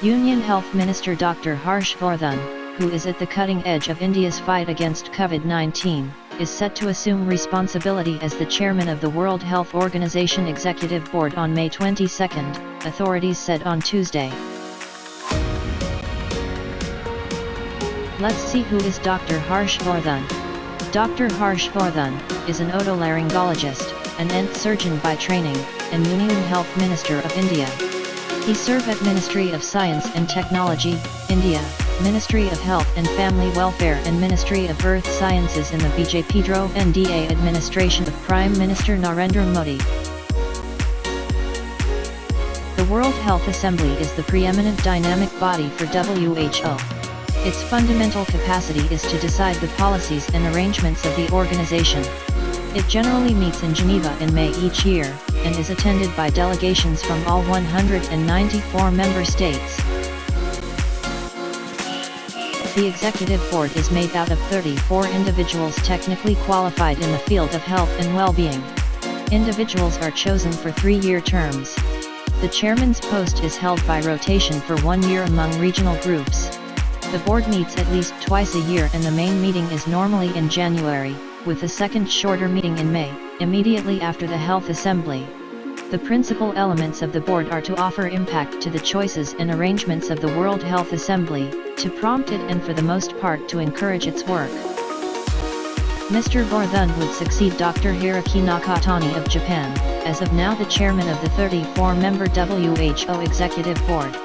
Union Health Minister Dr. Harsh Vardhan, who is at the cutting edge of India's fight against COVID-19, is set to assume responsibility as the chairman of the World Health Organization Executive Board on May 22, authorities said on Tuesday. Let's see who is Dr. Harsh Vardhan. Dr. Harsh Vardhan is an otolaryngologist, an ENT surgeon by training, and Union Health Minister of India. He served at Ministry of Science and Technology, India, Ministry of Health and Family Welfare and Ministry of Earth Sciences in the BJP NDA administration of Prime Minister Narendra Modi. The World Health Assembly is the preeminent dynamic body for WHO. Its fundamental capacity is to decide the policies and arrangements of the organization. It generally meets in Geneva in May each year, and is attended by delegations from all 194 member states. The Executive Board is made out of 34 individuals technically qualified in the field of health and well-being. Individuals are chosen for 3-year terms. The chairman's post is held by rotation for 1 year among regional groups. The board meets at least twice a year and the main meeting is normally in January, with a second shorter meeting in May, immediately after the Health Assembly. The principal elements of the board are to offer impact to the choices and arrangements of the World Health Assembly, to prompt it and for the most part to encourage its work. Mr. Vardhan would succeed Dr. Hiroki Nakatani of Japan, as of now the chairman of the 34-member WHO Executive Board.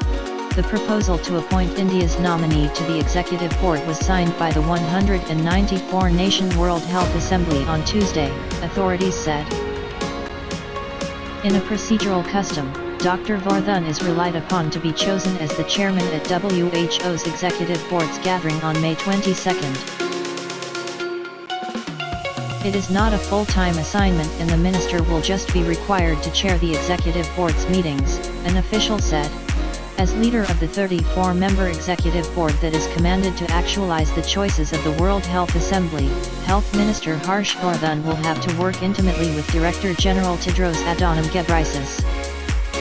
The proposal to appoint India's nominee to the Executive Board was signed by the 194-nation World Health Assembly on Tuesday, authorities said. In a procedural custom, Dr. Vardhan is relied upon to be chosen as the chairman at WHO's Executive Board's gathering on May 22. It is not a full-time assignment and the minister will just be required to chair the Executive Board's meetings, an official said. As leader of the 34-member Executive Board that is commanded to actualize the choices of the World Health Assembly, Health Minister Harsh Vardhan will have to work intimately with Director General Tedros Adhanom Ghebreyesus.